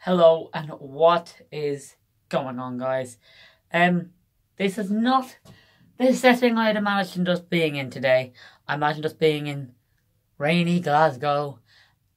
Hello, and what is going on, guys? This is not the setting I'd imagined us being in today. I imagined us being in rainy Glasgow,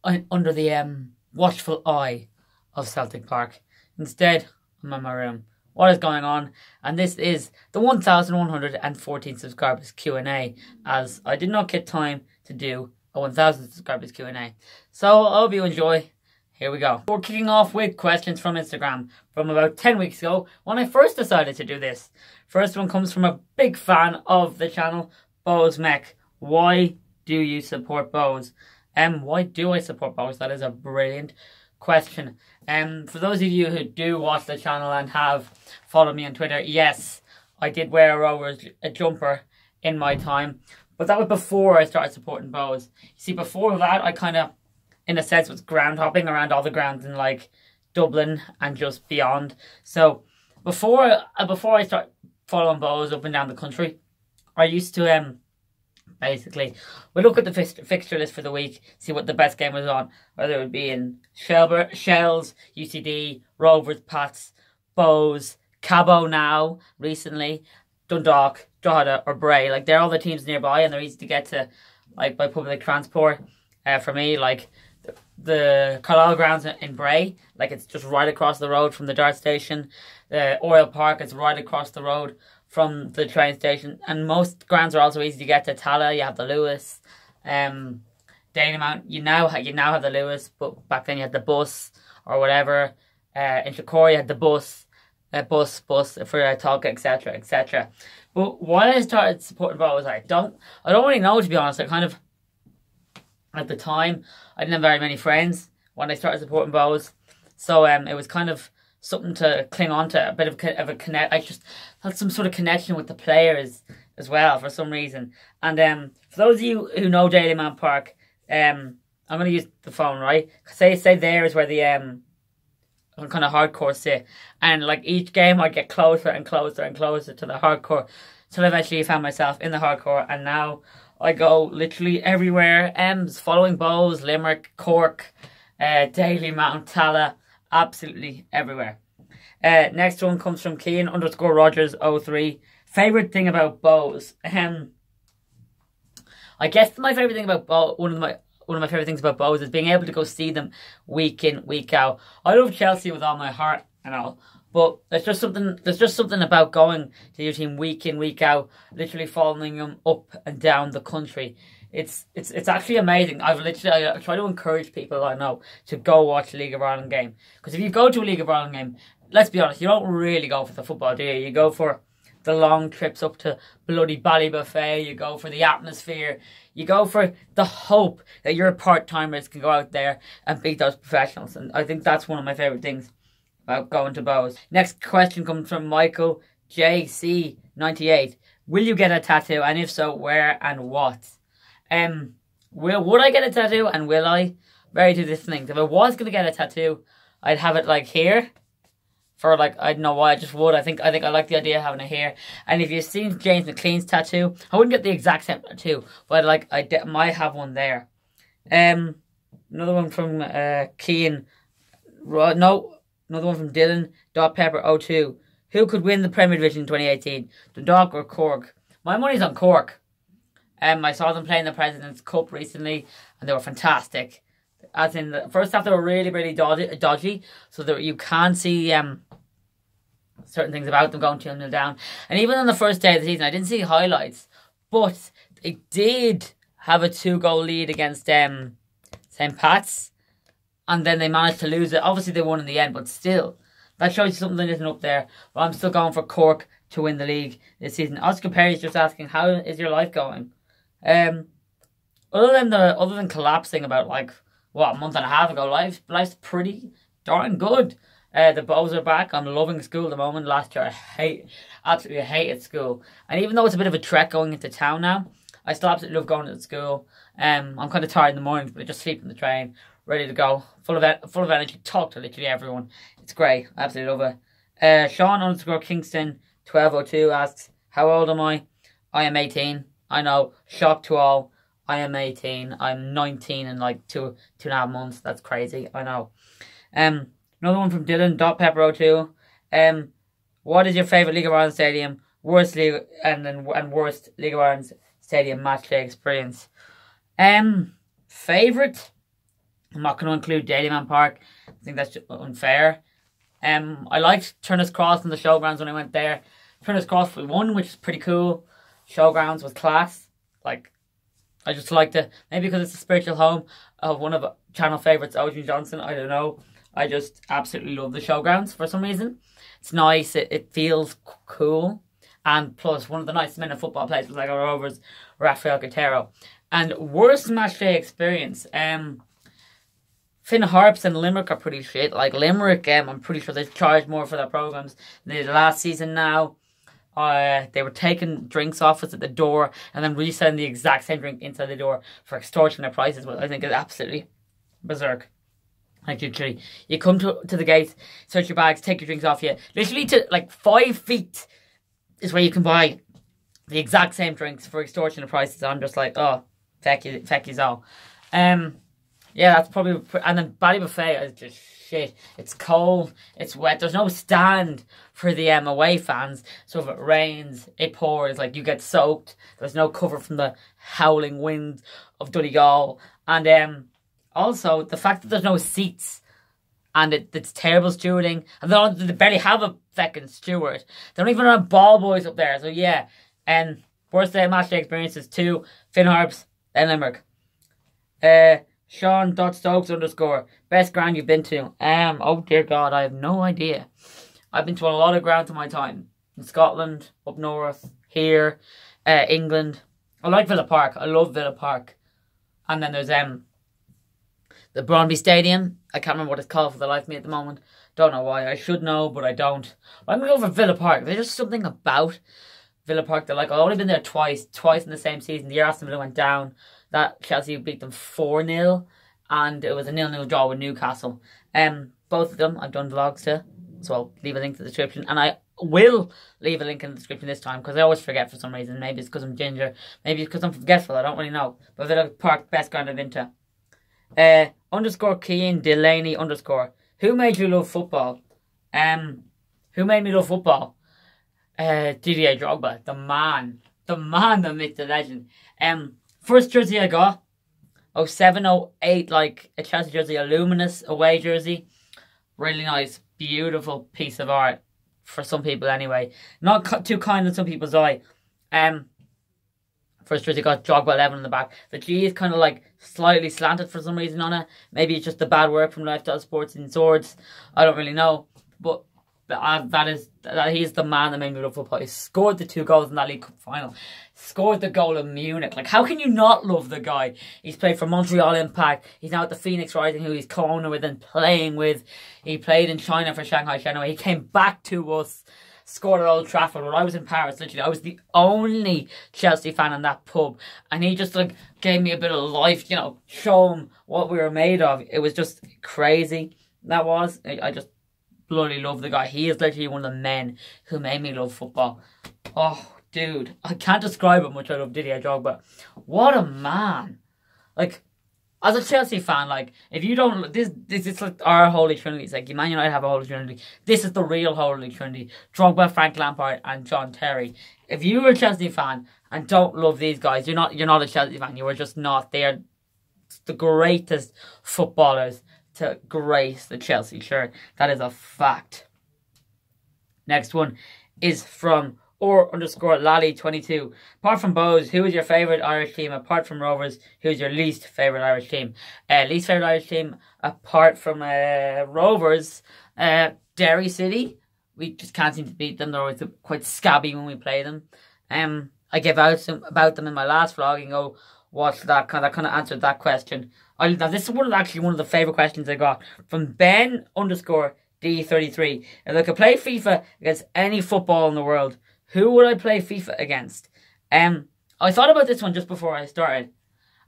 under the watchful eye of Celtic Park. Instead, I'm in my room. What is going on? And this is the 1114 subscribers Q&A, as I did not get time to do a 1000 subscribers Q&A. So I hope you enjoy. Here we go. We're kicking off with questions from Instagram from about 10 weeks ago when I first decided to do this. First one comes from a big fan of the channel, Bose Mech. Why do you support Bose? Why do I support Bose? That is a brilliant question. For those of you who do watch the channel and have followed me on Twitter, yes, I did wear a Rovers jumper in my time, but that was before I started supporting Bose. You see, before that, I kind of, in a sense, was ground hopping around all the grounds in like Dublin and just beyond. So before I start following Bose up and down the country, I used to basically we look at the fixture list for the week, see what the best game was on, whether it would be in Shells, UCD, Rovers, Pats, Bose, Cabo now recently, Dundalk, Drogheda or Bray. Like, they're all the teams nearby and they're easy to get to, like, by public transport. For me, like, the Carlisle grounds in Bray, like, it's just right across the road from the Dart station. The Oriel Park is right across the road from the train station, and most grounds are also easy to get to. Tala, you have the Lewis, Dalymount, you now have the Lewis, but back then you had the bus or whatever. In Shakor you had the bus for Talca, etc., etc. But why I started supporting Bose, I don't really know, to be honest. I kind of, at the time, I didn't have very many friends when I started supporting Bose, so it was kind of something to cling on to, a bit of a connect. I just had some sort of connection with the players as well for some reason. And for those of you who know Dalymount Park, I'm going to use the phone, right? Say there is where the kind of hardcore sit, and like each game I'd get closer and closer and closer to the hardcore, till eventually I found myself in the hardcore, and now I go literally everywhere. Following Bose, Limerick, Cork, Dalymount, Tala, absolutely everywhere. Next one comes from Kean_Rogers03. Favourite thing about Bose? I guess my favourite thing about Bose, one of my favourite things about Bose is being able to go see them week in, week out. I love Chelsea with all my heart and all, but there's just something about going to your team week in, week out, literally following them up and down the country. It's actually amazing. I try to encourage people I know to go watch a League of Ireland game, because if you go to a League of Ireland game, let's be honest, you don't really go for the football, do you? You go for the long trips up to bloody Ballybuffet, you go for the atmosphere, you go for the hope that your part-timers can go out there and beat those professionals. And I think that's one of my favourite things about going to Bose. Next question comes from Michael JC98. Will you get a tattoo? And if so, where and what? Would I get a tattoo, and will I? Very two different things. If I was going to get a tattoo, I'd have it like here. For like, I don't know why, I just would. I think I like the idea of having it here. And if you've seen James McLean's tattoo, I wouldn't get the exact same tattoo, but like I might have one there. Another one from Kean. No, another one from Dylan.Pepper02. Who could win the Premier Division in 2018? Dundalk or Cork? My money's on Cork. I saw them playing the President's Cup recently, and they were fantastic. As in, the first half they were really, really dodgy, so that you can see certain things about them going 2-0 down. And even on the first day of the season, I didn't see highlights, but they did have a 2-goal lead against St. Pat's, and then they managed to lose it. Obviously they won in the end, but still, that shows you something that isn't up there. But I'm still going for Cork to win the league this season. Oscar Perry is just asking, how is your life going? Other than collapsing about like a month and a half ago, life's pretty darn good. The Bows are back. I'm loving school at the moment. Last year I absolutely hated school, and even though it's a bit of a trek going into town now, I still absolutely love going to school. I'm kind of tired in the mornings, but I just sleep in the train, ready to go, full of energy, talk to literally everyone. It's great. I absolutely love it. Sean_Kingston 1202 asks, how old am I? I am 18. I know, shock to all. I am 18. I'm 19 in like two and a half months. That's crazy. I know. Another one from Dylan.Pepper02. What is your favourite League of Ireland stadium? Worst League and worst League of Ireland stadium match day experience. Favourite? I'm not going to include Daleyman Park. I think that's unfair. I liked Turner's Cross and the Showgrounds when I went there. Turner's Cross we won, which is pretty cool. Showgrounds was class. Like, I just liked it. Maybe because it's a spiritual home of one of channel favourites, Ocean Johnson. I don't know. I just absolutely love the Showgrounds for some reason. It's nice. It feels cool. And plus, one of the nicest men in football players was like our Rovers, Rafael Quintero. And worst match day experience. Finn Harps and Limerick are pretty shit. Like Limerick, I'm pretty sure they charge more for their programmes than they did last season now. They were taking drinks off us at the door and then reselling the exact same drink inside the door for extortionate prices, which I think is absolutely berserk. Like literally, you come to the gate, search your bags, take your drinks off you. Literally to like 5 feet is where you can buy the exact same drinks for extortionate prices. I'm just like, oh, feck yous all. Yeah, that's probably... And then Ballybuffet is just shit. It's cold. It's wet. There's no stand for the away fans. So if it rains, it pours. Like, you get soaked. There's no cover from the howling wind of Donegal. And also, the fact that there's no seats and it's terrible stewarding. And they barely have a fucking steward. They don't even have ball boys up there. So, yeah. And worst match day experiences 2. Finn Harps, then Limerick. Sean.Stokes_. Best ground you've been to? Oh dear God, I have no idea. I've been to a lot of grounds in my time. In Scotland, up north, here, England. I like Villa Park. I love Villa Park. And then there's the Brøndby Stadium. I can't remember what it's called for the life of me at the moment. Don't know why. I should know, but I don't. I'm going to go for Villa Park. There's just something about Villa Park that, like, I've only been there twice in the same season. The year Aston Villa went down, that Chelsea beat them 4-0, and it was a 0-0 draw with Newcastle. Both of them I've done vlogs to, so I'll leave a link to the description, and I will leave a link in the description this time, because I always forget for some reason. Maybe it's because I'm ginger, maybe it's because I'm forgetful, I don't really know. But Villa Park, best ground I've been to. _Keane Delaney _ who made you love football? Who made me love football? Didier Drogba, the man, the myth, the legend. First jersey I got, 07, 08, like a Chelsea jersey, a luminous away jersey. Really nice, beautiful piece of art for some people anyway. Not too kind in some people's eye. First jersey got Drogba 11 on the back. The G is kind of like slightly slanted for some reason on it. Maybe it's just the bad work from Lifestyle Sports and Swords. I don't really know, but he's the man that made me love football. He scored the 2 goals in that League Cup final. Scored the goal in Munich. Like, how can you not love the guy? He's played for Montreal Impact. He's now at the Phoenix Rising, who he's co-owner with and playing with. He played in China for Shanghai Shenhua. He came back to us, scored at Old Trafford. When I was in Paris, literally, I was the only Chelsea fan in that pub. And he just, like, gave me a bit of life, you know, show him what we were made of. It was just crazy. That was. I just bloody love the guy. He is literally one of the men who made me love football. Oh, dude. I can't describe how much I love Didier Drogba. What a man. Like, as a Chelsea fan, like, if you don't... This is like our Holy Trinity. It's like, Man United have a Holy Trinity. This is the real Holy Trinity. Drogba, Frank Lampard, and John Terry. If you're a Chelsea fan and don't love these guys, you're not a Chelsea fan. You are just not. They are the greatest footballers to grace the Chelsea shirt. That is a fact. Next one is from _Lally22. Apart from Bows, who is your favourite Irish team? Apart from Rovers, who is your least favourite Irish team? Least favourite Irish team, apart from Rovers, Derry City. We just can't seem to beat them. They're always quite scabby when we play them. I gave out about them in my last vlog and go, watch that. Kind of answered that question. Now, this is actually one of the favourite questions I got from Ben_D33. If I could play FIFA against any football in the world, who would I play FIFA against? I thought about this one just before I started.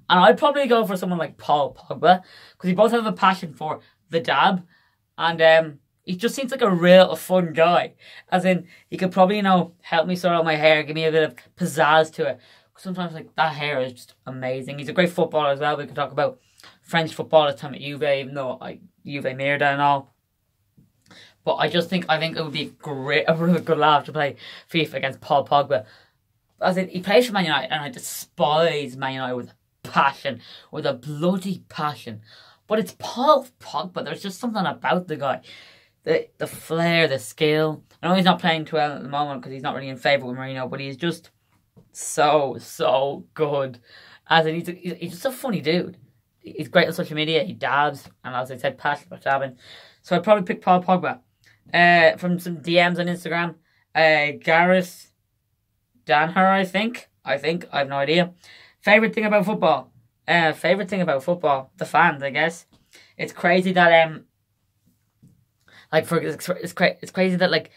And I'd probably go for someone like Paul Pogba, because we both have a passion for the dab. And he just seems like a real fun guy. As in, he could probably, you know, help me sort out my hair, give me a bit of pizzazz to it. Sometimes, like, that hair is just amazing. He's a great footballer as well. We could talk about French football at the time at Juve, even though Juve Merda and all. But I think it would be a really good laugh to play FIFA against Paul Pogba. As in, he plays for Man United, and I despise Man United with passion, with a bloody passion. But it's Paul Pogba. There's just something about the guy. The flair, the skill. I know he's not playing too well at the moment because he's not really in favour with Mourinho, but he's just so good. As in, he's just a funny dude. He's great on social media. He dabs, and as I said, passionate about dabbing. So I'd probably pick Paul Pogba. From some DMs on Instagram, Gareth Danher, I think. I have no idea. Favorite thing about football? The fans, I guess. It's crazy that it's crazy that like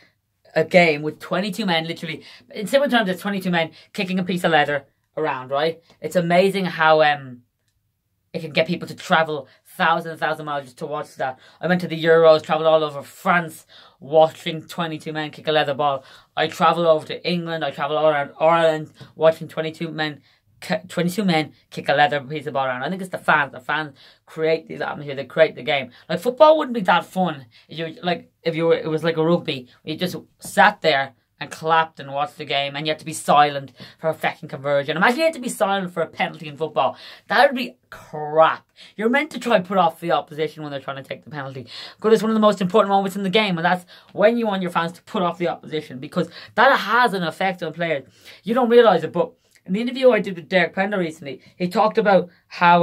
a game with 22 men, literally in simple terms, it's 22 men kicking a piece of leather around, right? It's amazing how it can get people to travel thousands miles just to watch that. I went to the Euros, travelled all over France, watching 22 men kick a leather ball. I travelled over to England, I travelled all around Ireland, watching 22 men kick a leather piece of ball around. I think it's the fans. The fans create this atmosphere. They create the game. Like, football wouldn't be that fun if it was like a rugby. You just sat there and clapped and watched the game, and you had to be silent for a fucking conversion. Imagine you had to be silent for a penalty in football. That would be crap. You're meant to try and put off the opposition when they're trying to take the penalty, because it's one of the most important moments in the game, and that's when you want your fans to put off the opposition, because that has an effect on players. You don't realise it, but in the interview I did with Derek Pender recently, he talked about how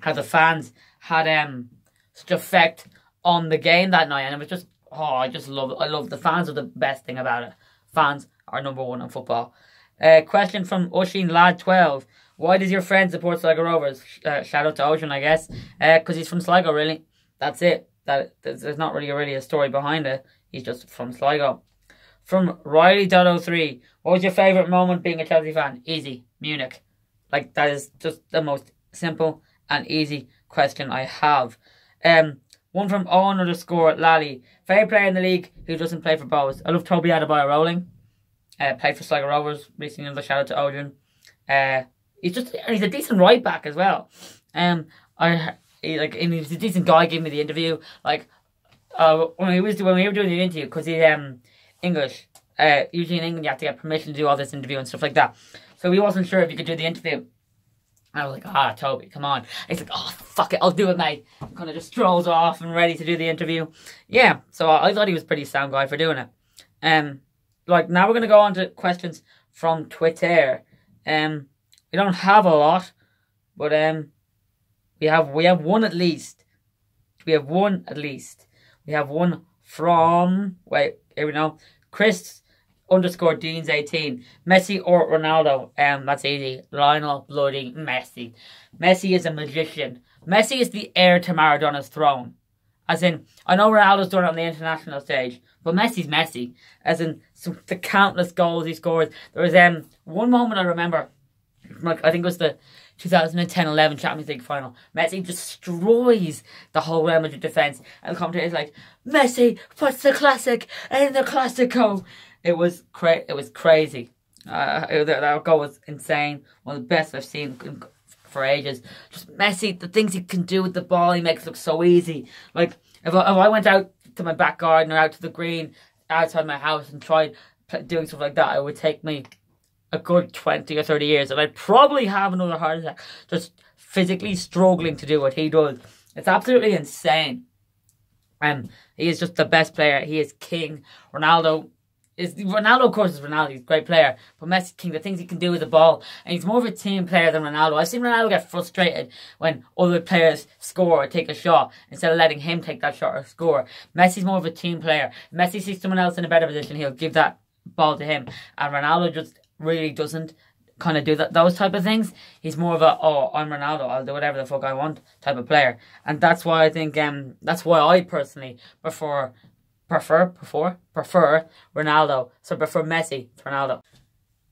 the fans had such effect on the game that night, and it was just, I love the fans are the best thing about it. Fans are number one in football. Question from Oisin Lad 12. Why does your friend support Sligo Rovers? Shout out to Ocean, I guess. Because he's from Sligo, really. That's it. There's not really a story behind it. He's just from Sligo. From Riley.03. What was your favourite moment being a Chelsea fan? Easy. Munich. Like, that is just the most simple and easy question I have. One from Owen_Lally. Favorite player in the league who doesn't play for Bows. I love Toby Adebayo Rowling. Played for Sligo Rovers recently. Another shout out to Odin. He's a decent right back as well. He's a decent guy. Gave me the interview. Like, when we were doing the interview, because he's English. Usually in England you have to get permission to do all this interview and stuff like that. So he wasn't sure if he could do the interview. I was like, Toby, come on. He's like, fuck it, I'll do it, mate. Kind of just strolls off and ready to do the interview. Yeah, so I thought he was a pretty sound guy for doing it. Now we're going to go on to questions from Twitter. We don't have a lot, but we have one at least. We have one from, wait, here we go. Chris_Deans18. Messi or Ronaldo? That's easy. Lionel bloody Messi. Messi is a magician. Messi is the heir to Maradona's throne. As in, I know Ronaldo's done it on the international stage, but Messi's Messi. As in, the countless goals he scored. There was one moment I remember, I think it was the 2010-11 Champions League final. Messi destroys the whole Real Madrid defence, and the commentator is like, Messi puts the classic in the Clasico. It was crazy. That goal was insane. One of the best I've seen for ages. Just Messi, the things he can do with the ball, he makes it look so easy. Like, if I went out to my back garden or out to the green outside my house and tried doing stuff like that, it would take me a good 20 or 30 years, and I'd probably have another heart attack just physically struggling to do what he does. It's absolutely insane. He is just the best player. He is king. Ronaldo, of course, is Ronaldo. He's a great player. But Messi king, the things he can do with the ball. And he's more of a team player than Ronaldo. I've seen Ronaldo get frustrated when other players score or take a shot instead of letting him take that shot or score. Messi's more of a team player. Messi sees someone else in a better position, he'll give that ball to him. And Ronaldo just really doesn't kind of do those type of things. He's more of a, I'm Ronaldo, I'll do whatever the fuck I want type of player. And that's why I think, that's why I personally prefer Ronaldo. So prefer Messi to Ronaldo.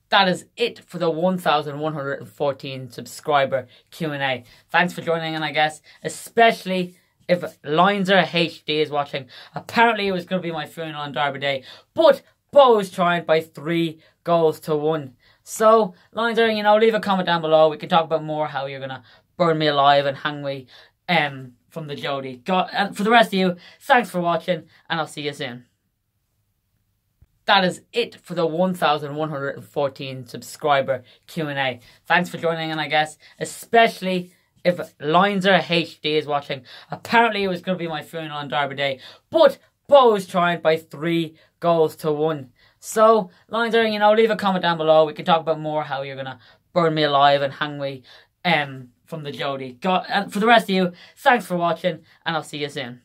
That is it for the 1,114 subscriber Q&A. Thanks for joining in, I guess. Especially if Linzer HD is watching. Apparently it was going to be my funeral on Derby Day. But Bows triumphed by 3-1. So, Linzer, leave a comment down below. We can talk about more how you're going to burn me alive and hang me from the Jody. And for the rest of you, thanks for watching, and I'll see you soon. That is it for the 1,114 subscriber Q&A. Thanks for joining in, I guess, especially if Linzer HD is watching. Apparently it was going to be my funeral on Derby Day, but Bo was trying by 3 goals to 1. So, Linzer, you know, leave a comment down below. We can talk about more how you're going to burn me alive and hang me from the Jody. And for the rest of you, thanks for watching, and I'll see you soon.